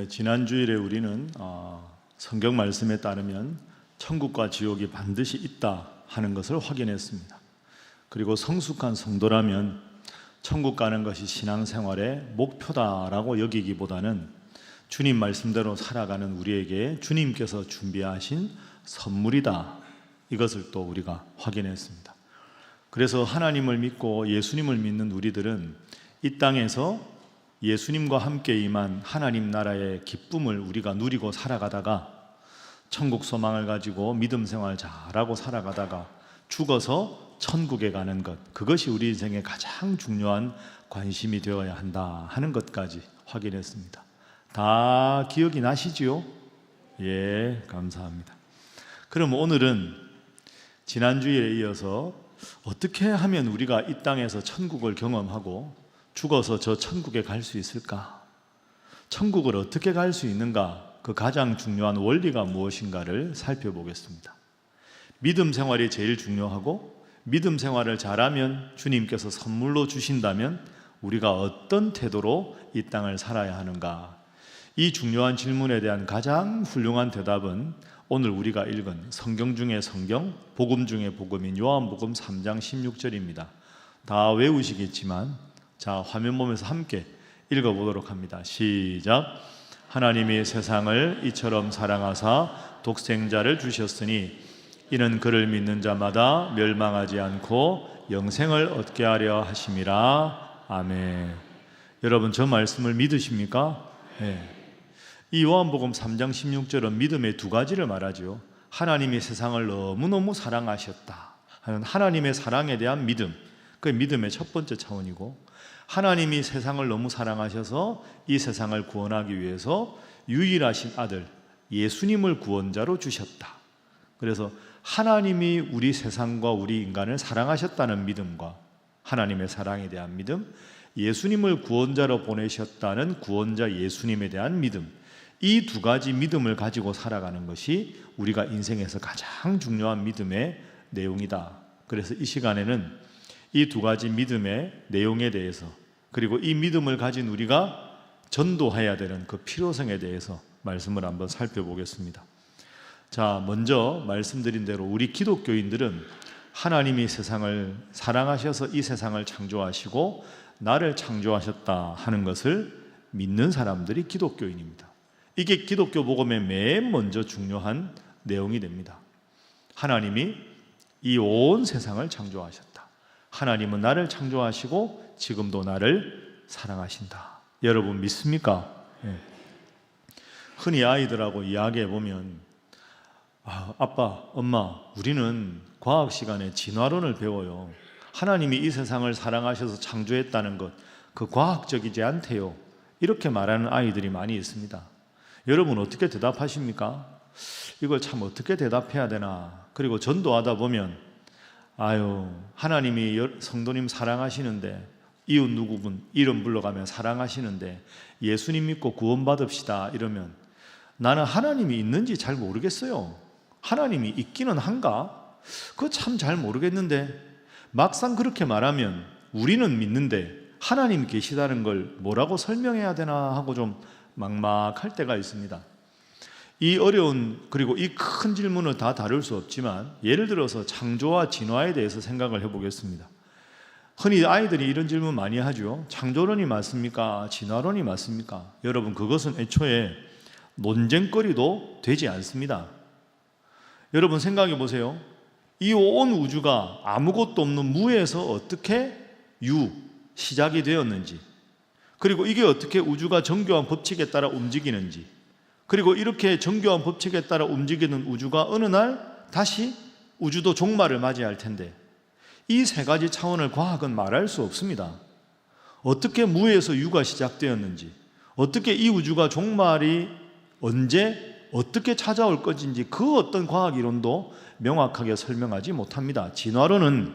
지난 주일에 우리는 성경 말씀에 따르면 천국과 지옥이 반드시 있다 하는 것을 확인했습니다. 그리고 성숙한 성도라면 천국 가는 것이 신앙생활의 목표다라고 여기기보다는 주님 말씀대로 살아가는 우리에게 주님께서 준비하신 선물이다, 이것을 또 우리가 확인했습니다. 그래서 하나님을 믿고 예수님을 믿는 우리들은 이 땅에서 예수님과 함께 임한 하나님 나라의 기쁨을 우리가 누리고 살아가다가 천국 소망을 가지고 믿음 생활 잘하고 살아가다가 죽어서 천국에 가는 것, 그것이 우리 인생의 가장 중요한 관심이 되어야 한다 하는 것까지 확인했습니다. 다 기억이 나시지요? 예, 감사합니다. 그럼 오늘은 지난주에 이어서 어떻게 하면 우리가 이 땅에서 천국을 경험하고 죽어서 저 천국에 갈 수 있을까? 천국을 어떻게 갈 수 있는가? 그 가장 중요한 원리가 무엇인가를 살펴보겠습니다. 믿음 생활이 제일 중요하고, 믿음 생활을 잘하면 주님께서 선물로 주신다면 우리가 어떤 태도로 이 땅을 살아야 하는가? 이 중요한 질문에 대한 가장 훌륭한 대답은 오늘 우리가 읽은 성경 중에 성경, 복음 중에 복음인 요한복음 3장 16절입니다. 다 외우시겠지만 자, 화면 보면서 함께 읽어보도록 합니다. 시작. 하나님이 세상을 이처럼 사랑하사 독생자를 주셨으니 이는 그를 믿는 자마다 멸망하지 않고 영생을 얻게 하려 하심이라. 아멘. 여러분, 저 말씀을 믿으십니까? 네. 이 요한복음 3장 16절은 믿음의 두 가지를 말하죠. 하나님이 세상을 너무너무 사랑하셨다 하는 하나님의 사랑에 대한 믿음, 그게 믿음의 첫 번째 차원이고, 하나님이 세상을 너무 사랑하셔서 이 세상을 구원하기 위해서 유일하신 아들 예수님을 구원자로 주셨다. 그래서 하나님이 우리 세상과 우리 인간을 사랑하셨다는 믿음과 하나님의 사랑에 대한 믿음, 예수님을 구원자로 보내셨다는 구원자 예수님에 대한 믿음, 이 두 가지 믿음을 가지고 살아가는 것이 우리가 인생에서 가장 중요한 믿음의 내용이다. 그래서 이 시간에는 이 두 가지 믿음의 내용에 대해서, 그리고 이 믿음을 가진 우리가 전도해야 되는 그 필요성에 대해서 말씀을 한번 살펴보겠습니다. 자, 먼저 말씀드린 대로 우리 기독교인들은 하나님이 세상을 사랑하셔서 이 세상을 창조하시고 나를 창조하셨다 하는 것을 믿는 사람들이 기독교인입니다. 이게 기독교 복음의 맨 먼저 중요한 내용이 됩니다. 하나님이 이 온 세상을 창조하셨다. 하나님은 나를 창조하시고 지금도 나를 사랑하신다. 여러분 믿습니까? 네. 흔히 아이들하고 이야기해보면 아빠, 엄마, 우리는 과학 시간에 진화론을 배워요. 하나님이 이 세상을 사랑하셔서 창조했다는 것, 그 과학적이지 않대요. 이렇게 말하는 아이들이 많이 있습니다. 여러분 어떻게 대답하십니까? 이걸 참 어떻게 대답해야 되나. 그리고 전도하다 보면 하나님이 성도님 사랑하시는데, 이웃 누구분 이름 불러가면 사랑하시는데 예수님 믿고 구원받읍시다 이러면 나는 하나님이 있는지 잘 모르겠어요. 하나님이 있기는 한가? 그거 참 잘 모르겠는데, 막상 그렇게 말하면 우리는 믿는데 하나님 계시다는 걸 뭐라고 설명해야 되나 하고 좀 막막할 때가 있습니다. 이 어려운, 그리고 이 큰 질문을 다 다룰 수 없지만 예를 들어서 창조와 진화에 대해서 생각을 해보겠습니다. 흔히 아이들이 이런 질문 많이 하죠. 창조론이 맞습니까? 진화론이 맞습니까? 여러분, 그것은 애초에 논쟁거리도 되지 않습니다. 여러분 생각해 보세요. 이 온 우주가 아무것도 없는 무에서 어떻게 시작이 되었는지, 그리고 이게 어떻게 우주가 정교한 법칙에 따라 움직이는지, 그리고 이렇게 정교한 법칙에 따라 움직이는 우주가 어느 날 다시 우주도 종말을 맞이할 텐데, 이 세 가지 차원을 과학은 말할 수 없습니다. 어떻게 무에서 유가 시작되었는지, 어떻게 이 우주가 종말이 언제 어떻게 찾아올 것인지 그 어떤 과학 이론도 명확하게 설명하지 못합니다. 진화론은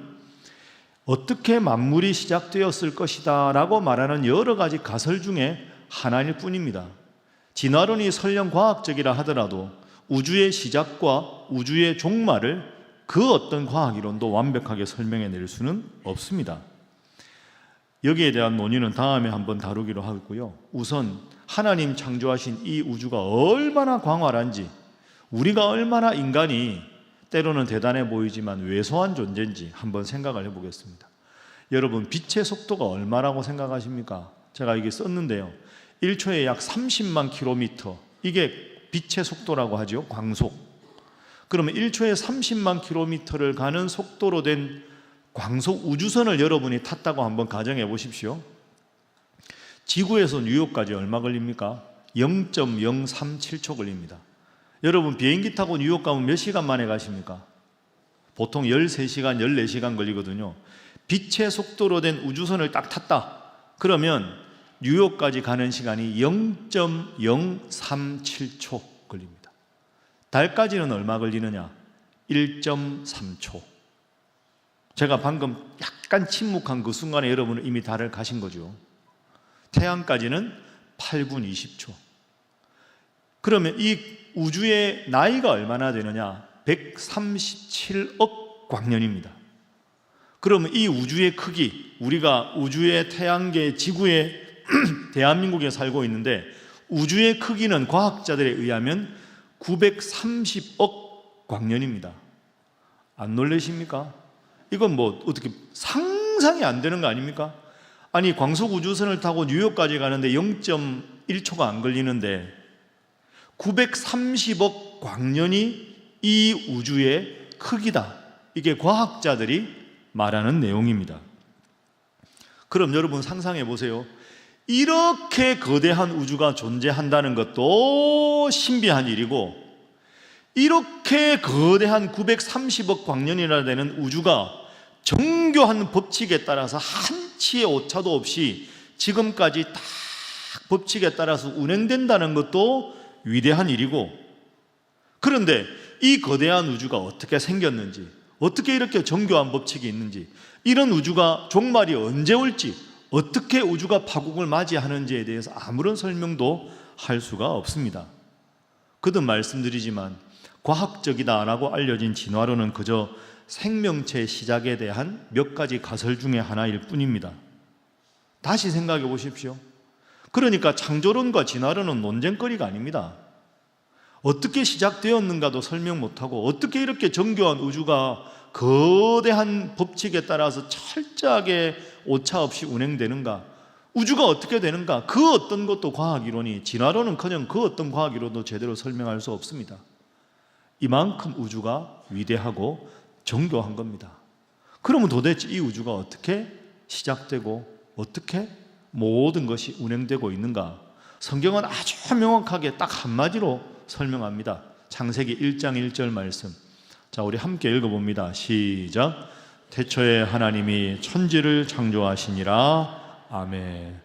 어떻게 만물이 시작되었을 것이다 라고 말하는 여러 가지 가설 중에 하나일 뿐입니다. 진화론이 설령 과학적이라 하더라도 우주의 시작과 우주의 종말을 그 어떤 과학 이론도 완벽하게 설명해낼 수는 없습니다. 여기에 대한 논의는 다음에 한번 다루기로 하고요. 우선 하나님 창조하신 이 우주가 얼마나 광활한지, 우리가 얼마나 인간이 때로는 대단해 보이지만 왜소한 존재인지 한번 생각을 해보겠습니다. 여러분, 빛의 속도가 얼마라고 생각하십니까? 제가 이게 썼는데요, 1초에 약 30만 킬로미터, 이게 빛의 속도라고 하죠. 광속. 그러면 1초에 30만 킬로미터를 가는 속도로 된 광속 우주선을 여러분이 탔다고 한번 가정해 보십시오. 지구에서 뉴욕까지 얼마 걸립니까? 0.037초 걸립니다. 여러분, 비행기 타고 뉴욕 가면 몇 시간 만에 가십니까? 보통 13시간, 14시간 걸리거든요. 빛의 속도로 된 우주선을 딱 탔다 그러면 뉴욕까지 가는 시간이 0.037초 걸립니다. 달까지는 얼마 걸리느냐? 1.3초. 제가 방금 약간 침묵한 그 순간에 여러분은 이미 달을 가신 거죠. 태양까지는 8분 20초. 그러면 이 우주의 나이가 얼마나 되느냐? 137억 광년입니다. 그러면 이 우주의 크기, 우리가 우주의 태양계, 지구의 대한민국에 살고 있는데 우주의 크기는 과학자들에 의하면 930억 광년입니다. 안 놀라십니까? 이건 뭐 어떻게 상상이 안 되는 거 아닙니까? 아니, 광속 우주선을 타고 뉴욕까지 가는데 0.1초가 안 걸리는데 930억 광년이 이 우주의 크기다. 이게 과학자들이 말하는 내용입니다. 그럼 여러분 상상해 보세요. 이렇게 거대한 우주가 존재한다는 것도 신비한 일이고, 이렇게 거대한 930억 광년이나 되는 우주가 정교한 법칙에 따라서 한치의 오차도 없이 지금까지 딱 법칙에 따라서 운행된다는 것도 위대한 일이고, 그런데 이 거대한 우주가 어떻게 생겼는지, 어떻게 이렇게 정교한 법칙이 있는지, 이런 우주가 종말이 언제 올지, 어떻게 우주가 파국을 맞이하는지에 대해서 아무런 설명도 할 수가 없습니다. 거듭 말씀드리지만 과학적이다라고 알려진 진화론은 그저 생명체의 시작에 대한 몇 가지 가설 중에 하나일 뿐입니다. 다시 생각해 보십시오. 그러니까 창조론과 진화론은 논쟁거리가 아닙니다. 어떻게 시작되었는가도 설명 못하고, 어떻게 이렇게 정교한 우주가 거대한 법칙에 따라서 철저하게 오차 없이 운행되는가, 우주가 어떻게 되는가, 그 어떤 것도 과학이론이, 진화론은커녕 그 어떤 과학이론도 제대로 설명할 수 없습니다. 이만큼 우주가 위대하고 정교한 겁니다. 그러면 도대체 이 우주가 어떻게 시작되고 어떻게 모든 것이 운행되고 있는가? 성경은 아주 명확하게 딱 한마디로 설명합니다. 창세기 1장 1절 말씀. 자, 우리 함께 읽어봅니다. 시작. 태초에 하나님이 천지를 창조하시니라. 아멘.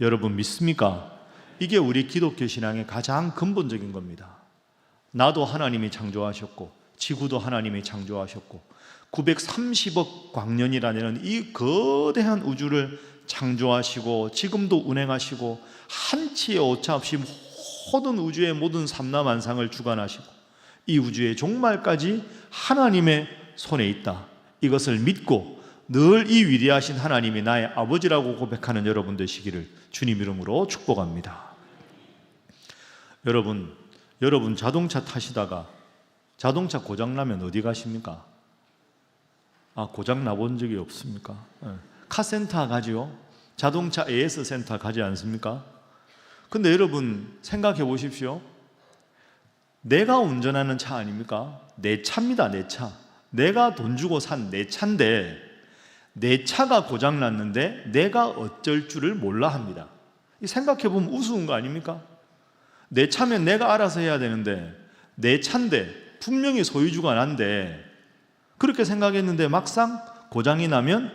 여러분 믿습니까? 이게 우리 기독교 신앙의 가장 근본적인 겁니다. 나도 하나님이 창조하셨고, 지구도 하나님이 창조하셨고, 930억 광년이라는 이 거대한 우주를 창조하시고 지금도 운행하시고 한치의 오차 없이 모든 우주의 모든 삼라만상을 주관하시고 이 우주의 종말까지 하나님의 손에 있다. 이것을 믿고 늘 이 위대하신 하나님이 나의 아버지라고 고백하는 여러분 되시기를 주님 이름으로 축복합니다. 여러분 자동차 타시다가 자동차 고장나면 어디 가십니까? 고장 나본 적이 없습니까? 카센터 가지요. 자동차 AS 센터 가지 않습니까? 근데 여러분 생각해 보십시오. 내가 운전하는 차 아닙니까? 내 차입니다. 내 차. 내가 돈 주고 산 내 차인데 내 차가 고장 났는데 내가 어쩔 줄을 몰라 합니다. 생각해 보면 우스운 거 아닙니까? 내 차면 내가 알아서 해야 되는데, 내 차인데 분명히 소유주가 난데 그렇게 생각했는데 막상 고장이 나면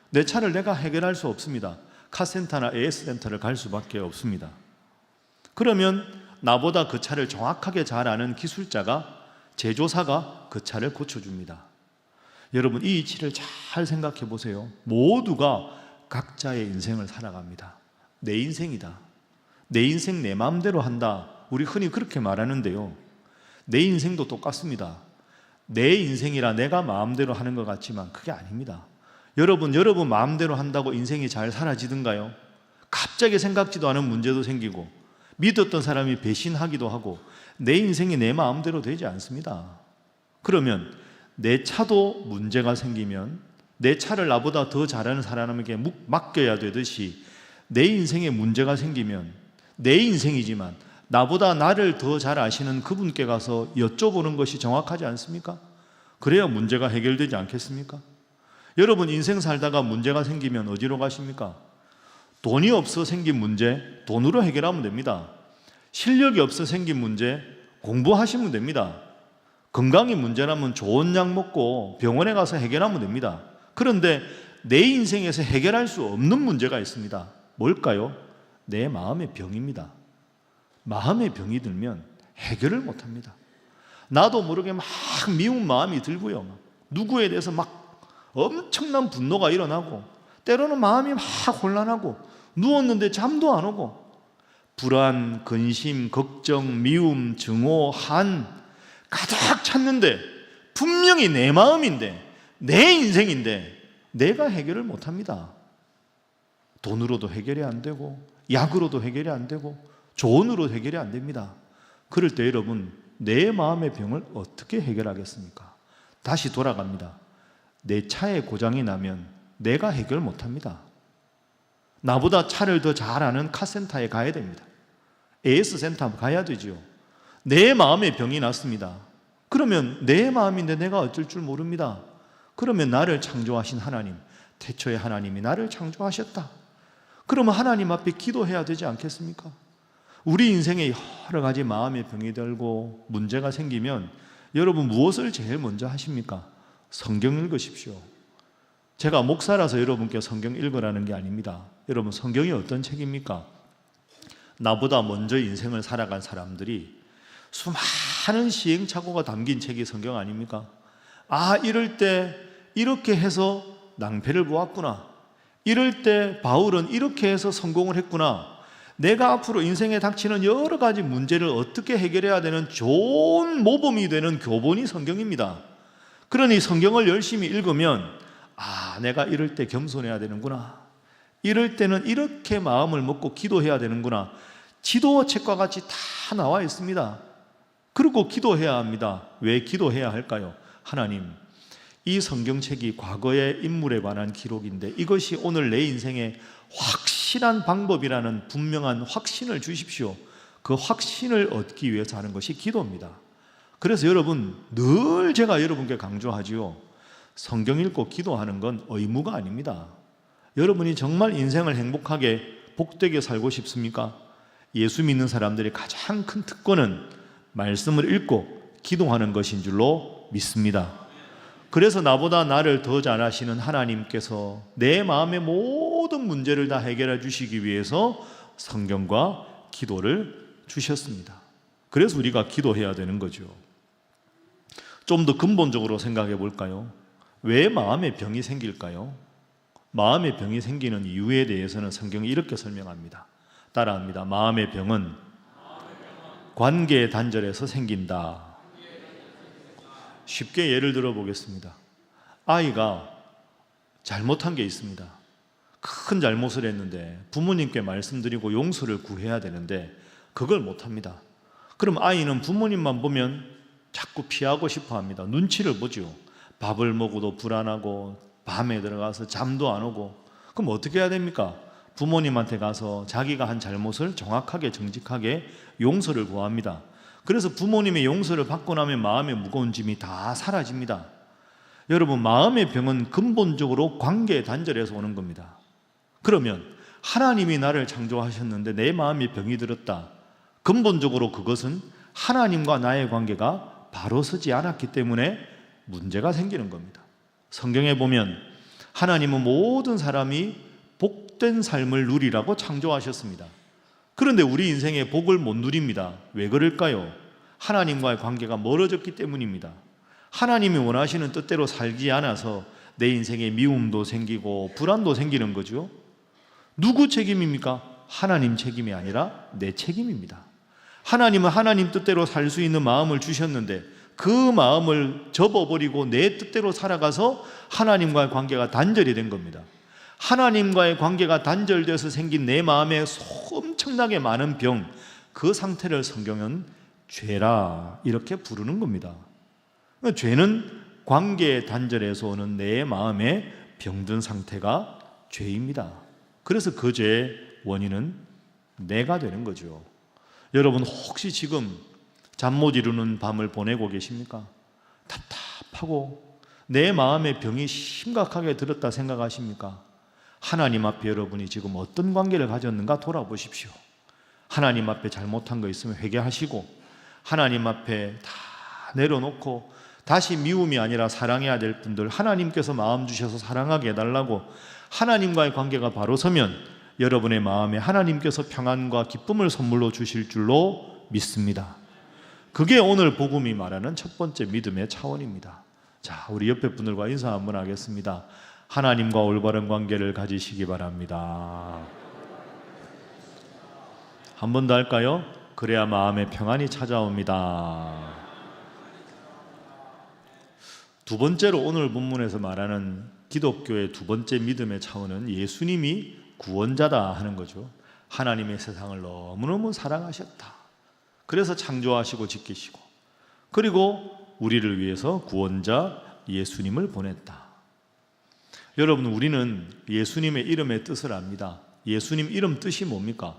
내 차를 내가 해결할 수 없습니다. 카센터나 AS센터를 갈 수밖에 없습니다. 그러면 나보다 그 차를 정확하게 잘 아는 기술자가, 제조사가 그 차를 고쳐줍니다. 여러분 이 이치를 잘 생각해 보세요. 모두가 각자의 인생을 살아갑니다. 내 인생이다. 내 인생 내 마음대로 한다. 우리 흔히 그렇게 말하는데요, 내 인생도 똑같습니다. 내 인생이라 내가 마음대로 하는 것 같지만 그게 아닙니다. 여러분 마음대로 한다고 인생이 잘 사라지든가요? 갑자기 생각지도 않은 문제도 생기고, 믿었던 사람이 배신하기도 하고 내 인생이 내 마음대로 되지 않습니다. 그러면 내 차도 문제가 생기면 내 차를 나보다 더 잘하는 사람에게 맡겨야 되듯이 내 인생에 문제가 생기면 내 인생이지만 나보다 나를 더 잘 아시는 그분께 가서 여쭤보는 것이 정확하지 않습니까? 그래야 문제가 해결되지 않겠습니까? 여러분 인생 살다가 문제가 생기면 어디로 가십니까? 돈이 없어 생긴 문제 돈으로 해결하면 됩니다. 실력이 없어 생긴 문제 공부하시면 됩니다. 건강이 문제라면 좋은 약 먹고 병원에 가서 해결하면 됩니다. 그런데 내 인생에서 해결할 수 없는 문제가 있습니다. 뭘까요? 내 마음의 병입니다. 마음의 병이 들면 해결을 못합니다. 나도 모르게 막 미운 마음이 들고요. 누구에 대해서 막 엄청난 분노가 일어나고 때로는 마음이 막 혼란하고 누웠는데 잠도 안 오고 불안, 근심, 걱정, 미움, 증오, 한 가득 찼는데 분명히 내 마음인데 내 인생인데 내가 해결을 못합니다. 돈으로도 해결이 안 되고 약으로도 해결이 안 되고 조언으로 해결이 안 됩니다. 그럴 때 여러분 내 마음의 병을 어떻게 해결하겠습니까? 다시 돌아갑니다. 내 차에 고장이 나면 내가 해결 못합니다. 나보다 차를 더 잘 아는 카센터에 가야 됩니다. AS 센터 가야 되죠. 내 마음의 병이 났습니다. 그러면 내 마음인데 내가 어쩔 줄 모릅니다. 그러면 나를 창조하신 하나님, 태초에 하나님이 나를 창조하셨다. 그러면 하나님 앞에 기도해야 되지 않겠습니까? 우리 인생에 여러 가지 마음의 병이 들고 문제가 생기면 여러분 무엇을 제일 먼저 하십니까? 성경 읽으십시오. 제가 목사라서 여러분께 성경 읽으라는 게 아닙니다. 여러분 성경이 어떤 책입니까? 나보다 먼저 인생을 살아간 사람들이 수많은 시행착오가 담긴 책이 성경 아닙니까? 아, 이럴 때 이렇게 해서 낭패를 보았구나. 이럴 때 바울은 이렇게 해서 성공을 했구나. 내가 앞으로 인생에 닥치는 여러 가지 문제를 어떻게 해결해야 되는 좋은 모범이 되는 교본이 성경입니다. 그러니 성경을 열심히 읽으면 아, 내가 이럴 때 겸손해야 되는구나. 이럴 때는 이렇게 마음을 먹고 기도해야 되는구나. 지도책과 같이 다 나와 있습니다. 그리고 기도해야 합니다. 왜 기도해야 할까요? 하나님, 이 성경책이 과거의 인물에 관한 기록인데 이것이 오늘 내 인생의 확실한 방법이라는 분명한 확신을 주십시오. 그 확신을 얻기 위해서 하는 것이 기도입니다. 그래서 여러분 늘 제가 여러분께 강조하지요. 성경 읽고 기도하는 건 의무가 아닙니다. 여러분이 정말 인생을 행복하게 복되게 살고 싶습니까? 예수 믿는 사람들의 가장 큰 특권은 말씀을 읽고 기도하는 것인 줄로 믿습니다. 그래서 나보다 나를 더 잘 아시는 하나님께서 내 마음의 모든 문제를 다 해결해 주시기 위해서 성경과 기도를 주셨습니다. 그래서 우리가 기도해야 되는 거죠. 좀 더 근본적으로 생각해 볼까요? 왜 마음의 병이 생길까요? 마음의 병이 생기는 이유에 대해서는 성경이 이렇게 설명합니다. 따라합니다. 마음의 병은 관계 단절에서 생긴다. 쉽게 예를 들어 보겠습니다. 아이가 잘못한 게 있습니다. 큰 잘못을 했는데 부모님께 말씀드리고 용서를 구해야 되는데 그걸 못합니다. 그럼 아이는 부모님만 보면 자꾸 피하고 싶어 합니다. 눈치를 보죠. 밥을 먹어도 불안하고 밤에 들어가서 잠도 안 오고. 그럼 어떻게 해야 됩니까? 부모님한테 가서 자기가 한 잘못을 정확하게 정직하게 용서를 구합니다. 그래서 부모님의 용서를 받고 나면 마음의 무거운 짐이 다 사라집니다. 여러분 마음의 병은 근본적으로 관계 단절에서 오는 겁니다. 그러면 하나님이 나를 창조하셨는데 내 마음에 병이 들었다. 근본적으로 그것은 하나님과 나의 관계가 바로 서지 않았기 때문에 문제가 생기는 겁니다. 성경에 보면 하나님은 모든 사람이 복된 삶을 누리라고 창조하셨습니다. 그런데 우리 인생에 복을 못 누립니다. 왜 그럴까요? 하나님과의 관계가 멀어졌기 때문입니다. 하나님이 원하시는 뜻대로 살지 않아서 내 인생에 미움도 생기고 불안도 생기는 거죠. 누구 책임입니까? 하나님 책임이 아니라 내 책임입니다. 하나님은 하나님 뜻대로 살 수 있는 마음을 주셨는데 그 마음을 접어버리고 내 뜻대로 살아가서 하나님과의 관계가 단절이 된 겁니다. 하나님과의 관계가 단절돼서 생긴 내 마음에 엄청나게 많은 병, 그 상태를 성경은 죄라 이렇게 부르는 겁니다. 죄는 관계의 단절에서 오는 내 마음의 병든 상태가 죄입니다. 그래서 그 죄의 원인은 내가 되는 거죠. 여러분 혹시 지금 잠 못 이루는 밤을 보내고 계십니까? 답답하고 내 마음의 병이 심각하게 들었다 생각하십니까? 하나님 앞에 여러분이 지금 어떤 관계를 가졌는가 돌아보십시오. 하나님 앞에 잘못한 거 있으면 회개하시고 하나님 앞에 다 내려놓고 다시 미움이 아니라 사랑해야 될 분들 하나님께서 마음 주셔서 사랑하게 해달라고 하나님과의 관계가 바로 서면 여러분의 마음에 하나님께서 평안과 기쁨을 선물로 주실 줄로 믿습니다. 그게 오늘 복음이 말하는 첫 번째 믿음의 차원입니다. 자, 우리 옆에 분들과 인사 한번 하겠습니다. 하나님과 올바른 관계를 가지시기 바랍니다. 한 번 더 할까요? 그래야 마음의 평안이 찾아옵니다. 두 번째로 오늘 본문에서 말하는 기독교의 두 번째 믿음의 차원은 예수님이 구원자다 하는 거죠. 하나님의 세상을 너무너무 사랑하셨다. 그래서 창조하시고 지키시고 그리고 우리를 위해서 구원자 예수님을 보냈다. 여러분 우리는 예수님의 이름의 뜻을 압니다. 예수님 이름 뜻이 뭡니까?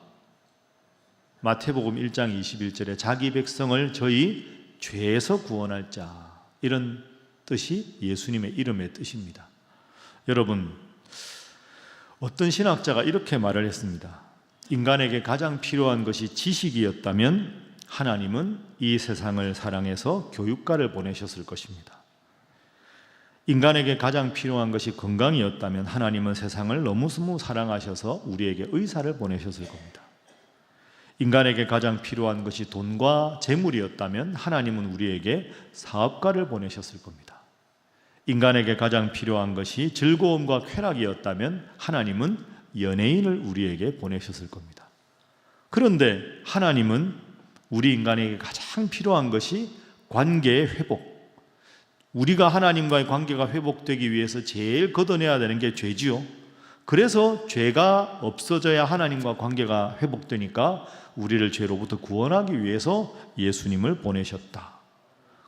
마태복음 1장 21절에 자기 백성을 저희 죄에서 구원할 자, 이런 뜻이 예수님의 이름의 뜻입니다. 여러분 어떤 신학자가 이렇게 말을 했습니다. 인간에게 가장 필요한 것이 지식이었다면 하나님은 이 세상을 사랑해서 교육가를 보내셨을 것입니다. 인간에게 가장 필요한 것이 건강이었다면 하나님은 세상을 너무너무 사랑하셔서 우리에게 의사를 보내셨을 겁니다. 인간에게 가장 필요한 것이 돈과 재물이었다면 하나님은 우리에게 사업가를 보내셨을 겁니다. 인간에게 가장 필요한 것이 즐거움과 쾌락이었다면 하나님은 연예인을 우리에게 보내셨을 겁니다. 그런데 하나님은 우리 인간에게 가장 필요한 것이 관계의 회복, 우리가 하나님과의 관계가 회복되기 위해서 제일 걷어내야 되는 게 죄지요. 그래서 죄가 없어져야 하나님과 관계가 회복되니까 우리를 죄로부터 구원하기 위해서 예수님을 보내셨다.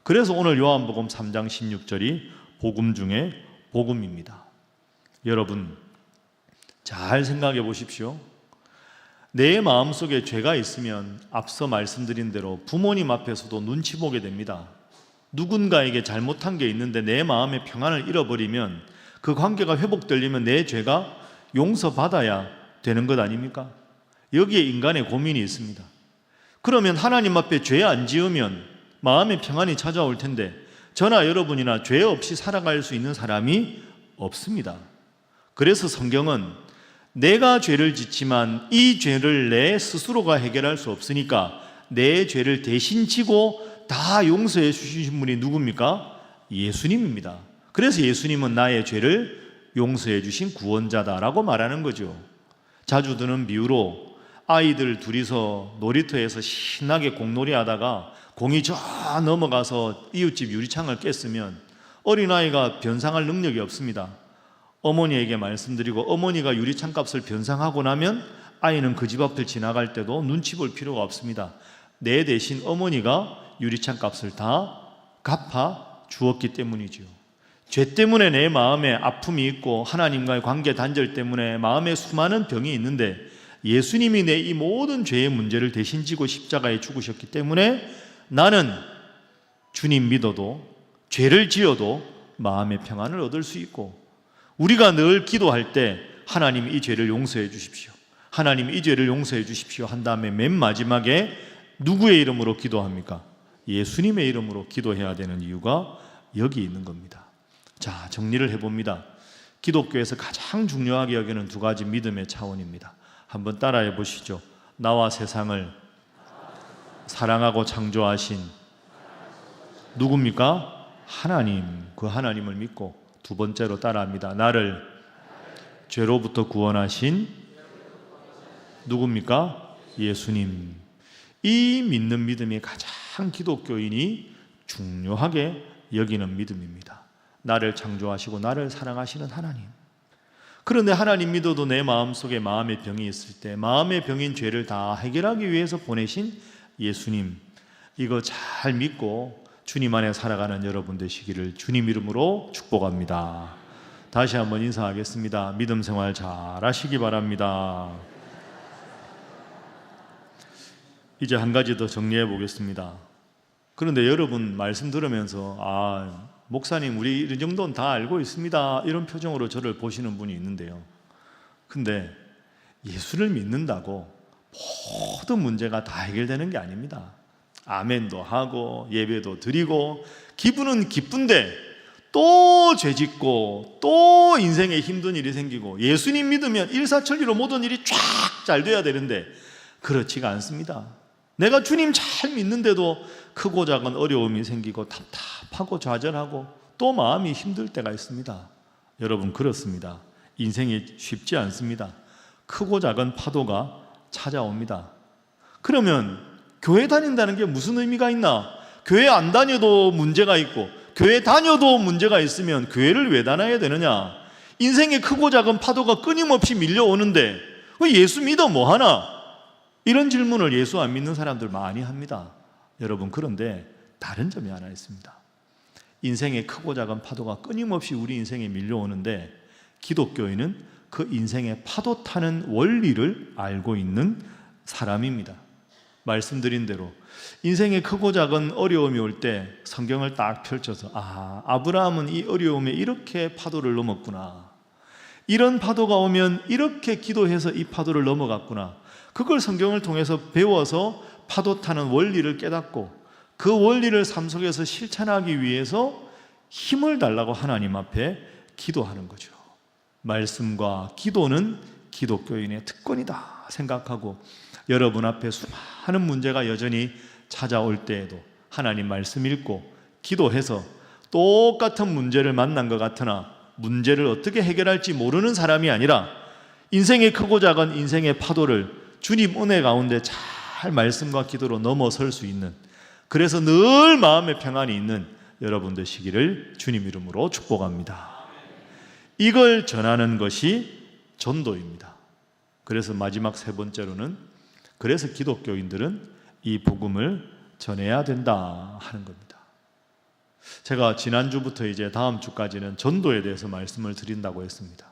그래서 오늘 요한복음 3장 16절이 복음 중에 복음입니다. 여러분 잘 생각해 보십시오. 내 마음속에 죄가 있으면 앞서 말씀드린 대로 부모님 앞에서도 눈치 보게 됩니다. 누군가에게 잘못한 게 있는데 내 마음의 평안을 잃어버리면 그 관계가 회복되려면 내 죄가 용서받아야 되는 것 아닙니까? 여기에 인간의 고민이 있습니다. 그러면 하나님 앞에 죄 안 지으면 마음의 평안이 찾아올 텐데 저나 여러분이나 죄 없이 살아갈 수 있는 사람이 없습니다. 그래서 성경은 내가 죄를 짓지만 이 죄를 내 스스로가 해결할 수 없으니까 내 죄를 대신 지고 다 용서해 주신 분이 누굽니까? 예수님입니다. 그래서 예수님은 나의 죄를 용서해 주신 구원자다라고 말하는 거죠. 자주 드는 비유로 아이들 둘이서 놀이터에서 신나게 공놀이 하다가 공이 저 넘어가서 이웃집 유리창을 깼으면 어린아이가 변상할 능력이 없습니다. 어머니에게 말씀드리고 어머니가 유리창 값을 변상하고 나면 아이는 그 집 앞을 지나갈 때도 눈치 볼 필요가 없습니다. 내 대신 어머니가 유리창 값을 다 갚아 주었기 때문이죠. 죄 때문에 내 마음에 아픔이 있고 하나님과의 관계 단절 때문에 마음에 수많은 병이 있는데 예수님이 내 이 모든 죄의 문제를 대신 지고 십자가에 죽으셨기 때문에 나는 주님 믿어도 죄를 지어도 마음의 평안을 얻을 수 있고, 우리가 늘 기도할 때 하나님 이 죄를 용서해 주십시오, 하나님 이 죄를 용서해 주십시오 한 다음에 맨 마지막에 누구의 이름으로 기도합니까? 예수님의 이름으로 기도해야 되는 이유가 여기 있는 겁니다. 자, 정리를 해봅니다. 기독교에서 가장 중요하게 여기는 두 가지 믿음의 차원입니다. 한번 따라해 보시죠. 나와 세상을 사랑하고 창조하신 누굽니까? 하나님. 그 하나님을 믿고, 두 번째로 따라합니다. 나를 죄로부터 구원하신 누굽니까? 예수님. 이 믿는 믿음이 가장 기독교인이 중요하게 여기는 믿음입니다. 나를 창조하시고 나를 사랑하시는 하나님. 그런데 하나님 믿어도 내 마음속에 마음의 병이 있을 때 마음의 병인 죄를 다 해결하기 위해서 보내신 예수님, 이거 잘 믿고 주님 안에 살아가는 여러분 되시기를 주님 이름으로 축복합니다. 다시 한번 인사하겠습니다. 믿음 생활 잘 하시기 바랍니다. 이제 한 가지 더 정리해 보겠습니다. 그런데 여러분 말씀 들으면서 목사님 우리 이 정도는 다 알고 있습니다, 이런 표정으로 저를 보시는 분이 있는데요, 근데 예수를 믿는다고 모든 문제가 다 해결되는 게 아닙니다. 아멘도 하고 예배도 드리고 기분은 기쁜데 또 죄짓고 또 인생에 힘든 일이 생기고, 예수님 믿으면 일사천리로 모든 일이 쫙 잘 돼야 되는데 그렇지가 않습니다. 내가 주님 잘 믿는데도 크고 작은 어려움이 생기고 답답하고 좌절하고 또 마음이 힘들 때가 있습니다. 여러분, 그렇습니다. 인생이 쉽지 않습니다. 크고 작은 파도가 찾아옵니다. 그러면 교회 다닌다는 게 무슨 의미가 있나? 교회 안 다녀도 문제가 있고 교회 다녀도 문제가 있으면 교회를 왜 다녀야 되느냐? 인생의 크고 작은 파도가 끊임없이 밀려오는데 예수 믿어 뭐하나? 이런 질문을 예수 안 믿는 사람들 많이 합니다. 여러분, 그런데 다른 점이 하나 있습니다. 인생의 크고 작은 파도가 끊임없이 우리 인생에 밀려오는데 기독교인은 그 인생의 파도 타는 원리를 알고 있는 사람입니다. 말씀드린 대로 인생의 크고 작은 어려움이 올 때 성경을 딱 펼쳐서 아브라함은 이 어려움에 이렇게 파도를 넘었구나, 이런 파도가 오면 이렇게 기도해서 이 파도를 넘어갔구나, 그걸 성경을 통해서 배워서 파도 타는 원리를 깨닫고 그 원리를 삶 속에서 실천하기 위해서 힘을 달라고 하나님 앞에 기도하는 거죠. 말씀과 기도는 기독교인의 특권이다 생각하고 여러분 앞에 수많은 문제가 여전히 찾아올 때에도 하나님 말씀 읽고 기도해서 똑같은 문제를 만난 것 같으나 문제를 어떻게 해결할지 모르는 사람이 아니라 인생의 크고 작은 인생의 파도를 주님 은혜 가운데 잘 말씀과 기도로 넘어설 수 있는, 그래서 늘 마음의 평안이 있는 여러분 되시기를 주님 이름으로 축복합니다. 이걸 전하는 것이 전도입니다. 그래서 마지막 세 번째로는, 그래서 기독교인들은 이 복음을 전해야 된다 하는 겁니다. 제가 지난주부터 이제 다음 주까지는 전도에 대해서 말씀을 드린다고 했습니다.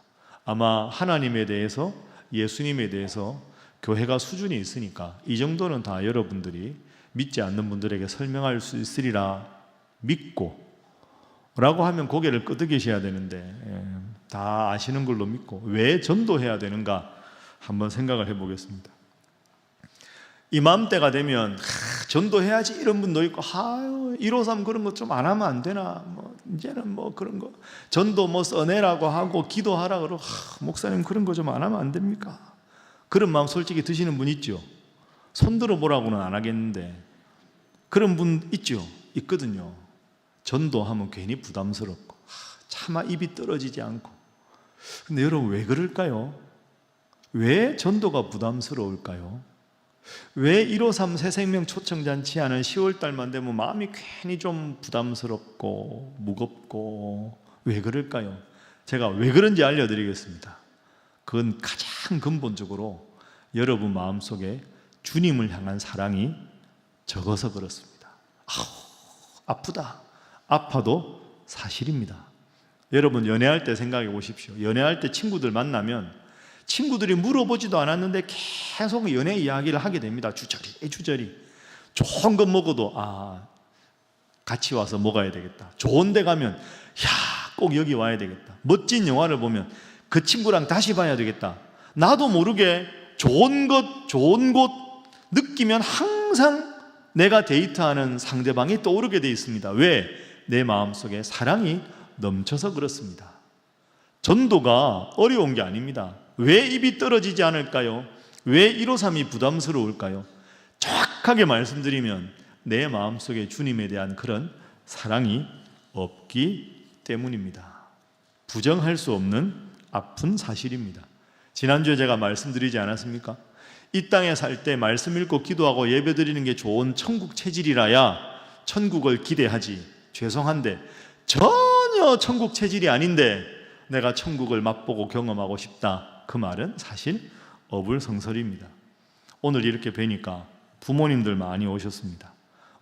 아마 하나님에 대해서, 예수님에 대해서 교회가 수준이 있으니까 이 정도는 다 여러분들이 믿지 않는 분들에게 설명할 수 있으리라 믿고, 라고 하면 고개를 끄덕이셔야 되는데 다 아시는 걸로 믿고 왜 전도해야 되는가 한번 생각을 해보겠습니다. 이맘때가 되면 전도해야지 이런 분도 있고 153 그런 거 좀 안 하면 안 되나, 이제는 그런 거 전도 써내라고 하고 기도하라 그러고 목사님 그런 거 좀 안 하면 안 됩니까? 그런 마음 솔직히 드시는 분 있죠. 손들어 보라고는 안 하겠는데 그런 분 있죠. 있거든요. 전도하면 괜히 부담스럽고 차마 입이 떨어지지 않고. 근데 여러분, 왜 그럴까요? 왜 전도가 부담스러울까요? 왜 153 새생명 초청잔치 하는 10월달만 되면 마음이 괜히 좀 부담스럽고 무겁고, 왜 그럴까요? 제가 왜 그런지 알려드리겠습니다. 그건 가장 근본적으로 여러분 마음속에 주님을 향한 사랑이 적어서 그렇습니다. 아프다. 아파도 사실입니다. 여러분, 연애할 때 생각해 보십시오. 연애할 때 친구들 만나면 친구들이 물어보지도 않았는데 계속 연애 이야기를 하게 됩니다. 주저리 좋은 거 먹어도 같이 와서 먹어야 되겠다. 좋은 데 가면 꼭 여기 와야 되겠다. 멋진 영화를 보면 그 친구랑 다시 봐야 되겠다. 나도 모르게 좋은 곳 느끼면 항상 내가 데이트하는 상대방이 떠오르게 돼 있습니다. 왜? 내 마음속에 사랑이 넘쳐서 그렇습니다. 전도가 어려운 게 아닙니다. 왜 입이 떨어지지 않을까요? 왜 153이 부담스러울까요? 정확하게 말씀드리면 내 마음속에 주님에 대한 그런 사랑이 없기 때문입니다. 부정할 수 없는 아픈 사실입니다. 지난주에 제가 말씀드리지 않았습니까? 이 땅에 살 때 말씀 읽고 기도하고 예배드리는 게 좋은 천국 체질이라야 천국을 기대하지, 죄송한데 전혀 천국 체질이 아닌데 내가 천국을 맛보고 경험하고 싶다. 그 말은 사실 어불성설입니다. 오늘 이렇게 뵈니까 부모님들 많이 오셨습니다.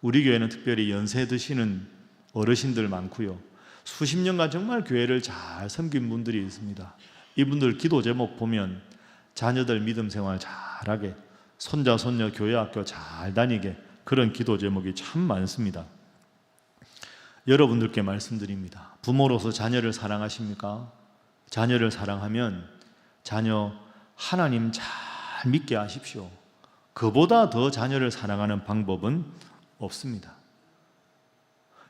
우리 교회는 특별히 연세 드시는 어르신들 많고요. 수십 년간 정말 교회를 잘 섬긴 분들이 있습니다. 이분들 기도 제목 보면 자녀들 믿음 생활 잘하게, 손자 손녀 교회 학교 잘 다니게, 그런 기도 제목이 참 많습니다. 여러분들께 말씀드립니다. 부모로서 자녀를 사랑하십니까? 자녀를 사랑하면 자녀 하나님 잘 믿게 하십시오. 그보다 더 자녀를 사랑하는 방법은 없습니다.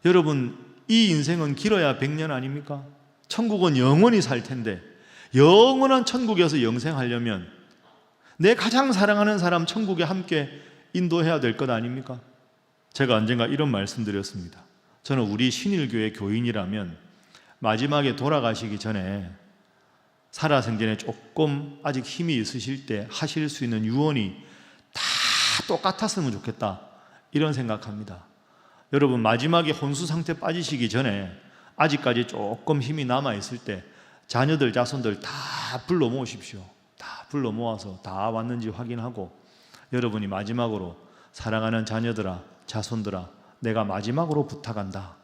여러분, 이 인생은 길어야 100년 아닙니까? 천국은 영원히 살 텐데 영원한 천국에서 영생하려면 내 가장 사랑하는 사람 천국에 함께 인도해야 될 것 아닙니까? 제가 언젠가 이런 말씀 드렸습니다. 저는 우리 신일교회 교인이라면 마지막에 돌아가시기 전에 살아생전에 조금 아직 힘이 있으실 때 하실 수 있는 유언이 다 똑같았으면 좋겠다, 이런 생각합니다. 여러분, 마지막에 혼수 상태 빠지시기 전에 아직까지 조금 힘이 남아있을 때 자녀들 자손들 다 불러 모으십시오. 다 불러 모아서 다 왔는지 확인하고, 여러분이 마지막으로 사랑하는 자녀들아 자손들아 내가 마지막으로 부탁한다,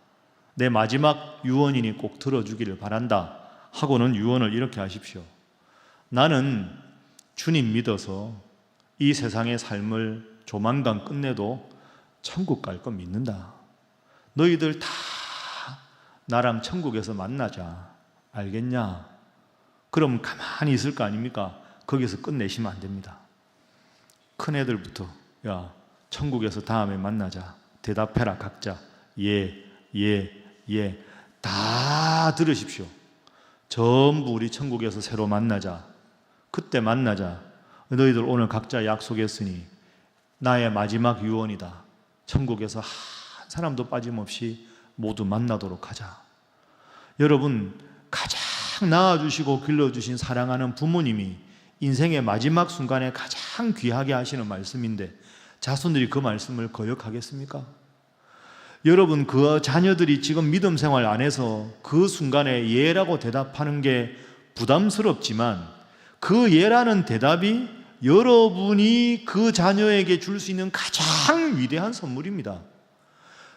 내 마지막 유언이니 꼭 들어주기를 바란다 하고는 유언을 이렇게 하십시오. 나는 주님 믿어서 이 세상의 삶을 조만간 끝내도 천국 갈 거 믿는다. 너희들 다 나랑 천국에서 만나자. 알겠냐? 그럼 가만히 있을 거 아닙니까? 거기서 끝내시면 안 됩니다. 큰 애들부터 야, 천국에서 다음에 만나자. 대답해라 각자. 예, 예, 예. 다 들으십시오. 전부 우리 천국에서 새로 만나자. 그때 만나자. 너희들 오늘 각자 약속했으니 나의 마지막 유언이다. 천국에서 한 사람도 빠짐없이 모두 만나도록 하자. 여러분, 가장 낳아주시고 길러주신 사랑하는 부모님이 인생의 마지막 순간에 가장 귀하게 하시는 말씀인데 자손들이 그 말씀을 거역하겠습니까? 여러분, 그 자녀들이 지금 믿음 생활 안 해서 그 순간에 예라고 대답하는 게 부담스럽지만 그 예라는 대답이 여러분이 그 자녀에게 줄 수 있는 가장 위대한 선물입니다.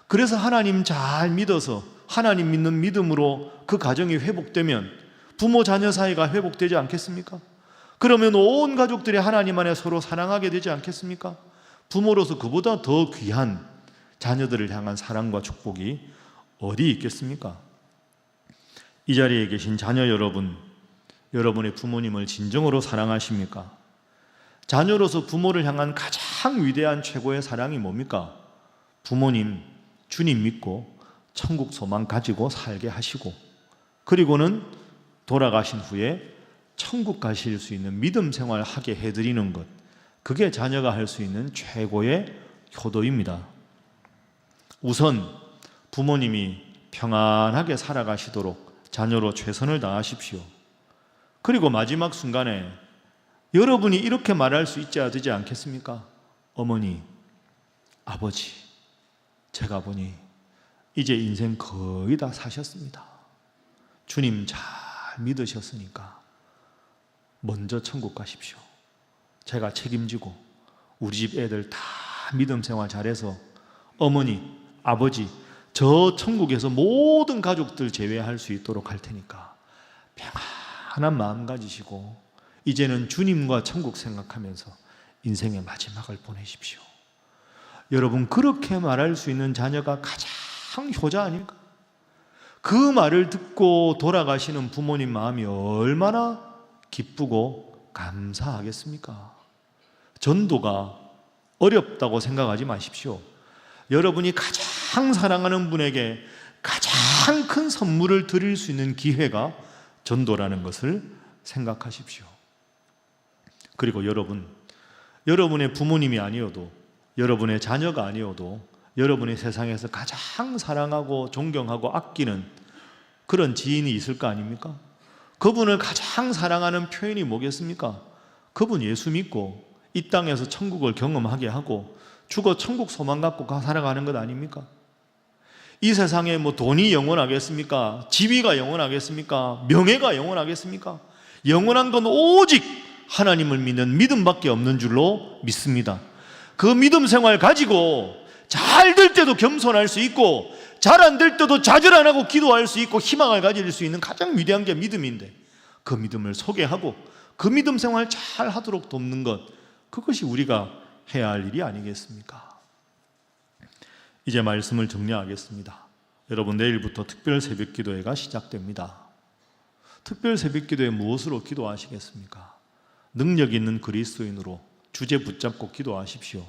그래서 하나님 잘 믿어서 하나님 믿는 믿음으로 그 가정이 회복되면 부모 자녀 사이가 회복되지 않겠습니까? 그러면 온 가족들이 하나님 안에 서로 사랑하게 되지 않겠습니까? 부모로서 그보다 더 귀한 자녀들을 향한 사랑과 축복이 어디 있겠습니까? 이 자리에 계신 자녀 여러분, 여러분의 부모님을 진정으로 사랑하십니까? 자녀로서 부모를 향한 가장 위대한 최고의 사랑이 뭡니까? 부모님, 주님 믿고 천국 소망 가지고 살게 하시고, 그리고는 돌아가신 후에 천국 가실 수 있는 믿음 생활 하게 해드리는 것, 그게 자녀가 할 수 있는 최고의 효도입니다. 우선 부모님이 평안하게 살아가시도록 자녀로 최선을 다하십시오. 그리고 마지막 순간에 여러분이 이렇게 말할 수 있어야 되지 않겠습니까? 어머니, 아버지, 제가 보니 이제 인생 거의 다 사셨습니다. 주님 잘 믿으셨으니까 먼저 천국 가십시오. 제가 책임지고 우리 집 애들 다 믿음 생활 잘해서 어머니, 아버지, 저 천국에서 모든 가족들 제외할 수 있도록 할 테니까 평안한 마음 가지시고 이제는 주님과 천국 생각하면서 인생의 마지막을 보내십시오. 여러분, 그렇게 말할 수 있는 자녀가 가장 효자 아닐까? 그 말을 듣고 돌아가시는 부모님 마음이 얼마나 기쁘고 감사하겠습니까? 전도가 어렵다고 생각하지 마십시오. 여러분이 가장 사랑하는 분에게 가장 큰 선물을 드릴 수 있는 기회가 전도라는 것을 생각하십시오. 그리고 여러분의 부모님이 아니어도, 여러분의 자녀가 아니어도 여러분이 세상에서 가장 사랑하고 존경하고 아끼는 그런 지인이 있을 거 아닙니까? 그분을 가장 사랑하는 표현이 뭐겠습니까? 그분 예수 믿고 이 땅에서 천국을 경험하게 하고 죽어 천국 소망 갖고 살아가는 것 아닙니까? 이 세상에 뭐 돈이 영원하겠습니까? 지위가 영원하겠습니까? 명예가 영원하겠습니까? 영원한 건 오직 하나님을 믿는 믿음밖에 없는 줄로 믿습니다. 그 믿음 생활 가지고 잘 될 때도 겸손할 수 있고 잘 안 될 때도 좌절 안 하고 기도할 수 있고 희망을 가질 수 있는 가장 위대한 게 믿음인데, 그 믿음을 소개하고 그 믿음 생활 잘 하도록 돕는 것, 그것이 우리가 해야 할 일이 아니겠습니까? 이제 말씀을 정리하겠습니다. 여러분, 내일부터 특별 새벽 기도회가 시작됩니다. 특별 새벽 기도회 무엇으로 기도하시겠습니까? 능력 있는 그리스도인으로 주제 붙잡고 기도하십시오.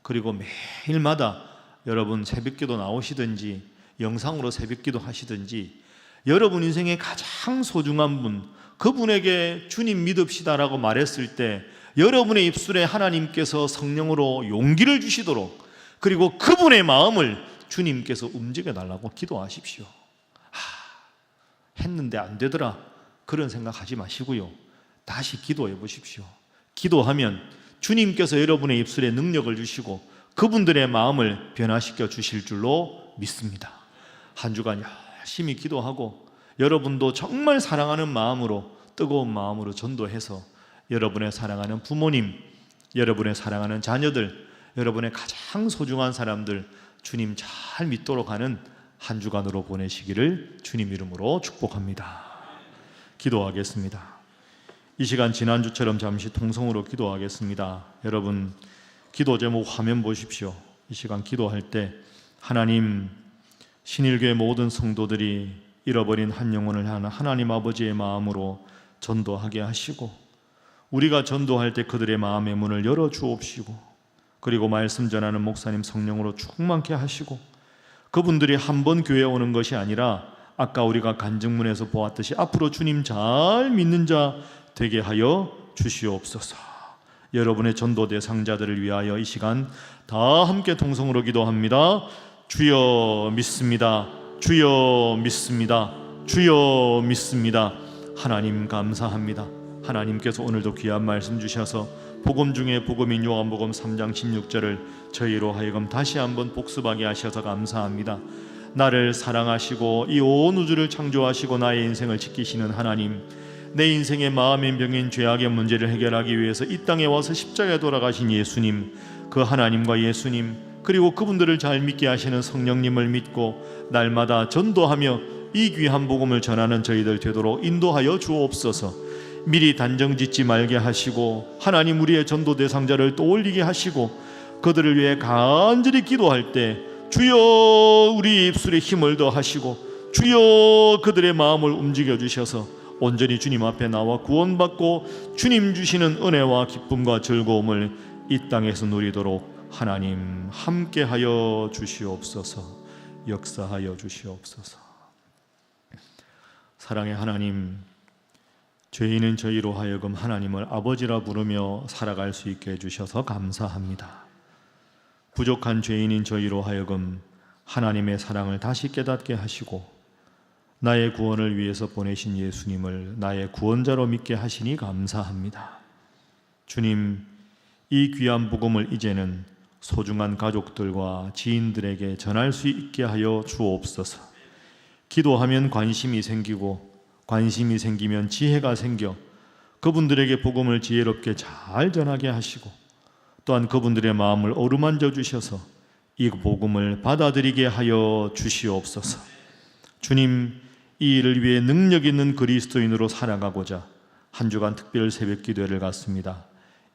그리고 매일마다 여러분 새벽 기도 나오시든지 영상으로 새벽 기도 하시든지 여러분 인생의 가장 소중한 분, 그분에게 주님 믿읍시다라고 말했을 때 여러분의 입술에 하나님께서 성령으로 용기를 주시도록, 그리고 그분의 마음을 주님께서 움직여 달라고 기도하십시오. 했는데 안 되더라, 그런 생각하지 마시고요, 다시 기도해 보십시오. 기도하면 주님께서 여러분의 입술에 능력을 주시고 그분들의 마음을 변화시켜 주실 줄로 믿습니다. 한 주간 열심히 기도하고 여러분도 정말 사랑하는 마음으로, 뜨거운 마음으로 전도해서 여러분의 사랑하는 부모님, 여러분의 사랑하는 자녀들, 여러분의 가장 소중한 사람들 주님 잘 믿도록 하는 한 주간으로 보내시기를 주님 이름으로 축복합니다. 기도하겠습니다. 이 시간 지난주처럼 잠시 통성으로 기도하겠습니다. 여러분, 기도 제목 화면 보십시오. 이 시간 기도할 때 하나님, 신일교회 모든 성도들이 잃어버린 한 영혼을 향한 하나님 아버지의 마음으로 전도하게 하시고, 우리가 전도할 때 그들의 마음의 문을 열어 주옵시고, 그리고 말씀 전하는 목사님 성령으로 충만케 하시고, 그분들이 한 번 교회에 오는 것이 아니라 아까 우리가 간증문에서 보았듯이 앞으로 주님 잘 믿는 자 되게 하여 주시옵소서. 여러분의 전도 대상자들을 위하여 이 시간 다 함께 통성으로 기도합니다. 주여 믿습니다. 주여 믿습니다. 주여 믿습니다. 하나님 감사합니다. 하나님께서 오늘도 귀한 말씀 주셔서 복음 중에 복음인 요한복음 3장 16절을 저희로 하여금 다시 한번 복습하게 하셔서 감사합니다. 나를 사랑하시고 이 온 우주를 창조하시고 나의 인생을 지키시는 하나님, 내 인생의 마음의 병인 죄악의 문제를 해결하기 위해서 이 땅에 와서 십자가에 돌아가신 예수님, 그 하나님과 예수님, 그리고 그분들을 잘 믿게 하시는 성령님을 믿고 날마다 전도하며 이 귀한 복음을 전하는 저희들 되도록 인도하여 주옵소서. 미리 단정짓지 말게 하시고 하나님, 우리의 전도 대상자를 떠올리게 하시고 그들을 위해 간절히 기도할 때 주여 우리 입술에 힘을 더하시고 주여 그들의 마음을 움직여 주셔서 온전히 주님 앞에 나와 구원받고 주님 주시는 은혜와 기쁨과 즐거움을 이 땅에서 누리도록 하나님 함께하여 주시옵소서. 역사하여 주시옵소서. 사랑의 하나님, 죄인은 저희로 하여금 하나님을 아버지라 부르며 살아갈 수 있게 해주셔서 감사합니다. 부족한 죄인인 저희로 하여금 하나님의 사랑을 다시 깨닫게 하시고 나의 구원을 위해서 보내신 예수님을 나의 구원자로 믿게 하시니 감사합니다. 주님, 이 귀한 복음을 이제는 소중한 가족들과 지인들에게 전할 수 있게 하여 주옵소서. 기도하면 관심이 생기고 관심이 생기면 지혜가 생겨 그분들에게 복음을 지혜롭게 잘 전하게 하시고 또한 그분들의 마음을 어루만져 주셔서 이 복음을 받아들이게 하여 주시옵소서. 주님, 이 일을 위해 능력 있는 그리스도인으로 살아가고자 한 주간 특별 새벽 기도회를 갖습니다.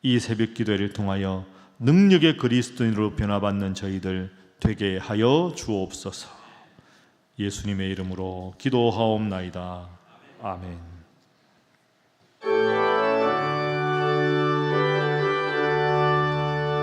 이 새벽 기도회를 통하여 능력의 그리스도인으로 변화받는 저희들 되게 하여 주옵소서. 예수님의 이름으로 기도하옵나이다. 아멘.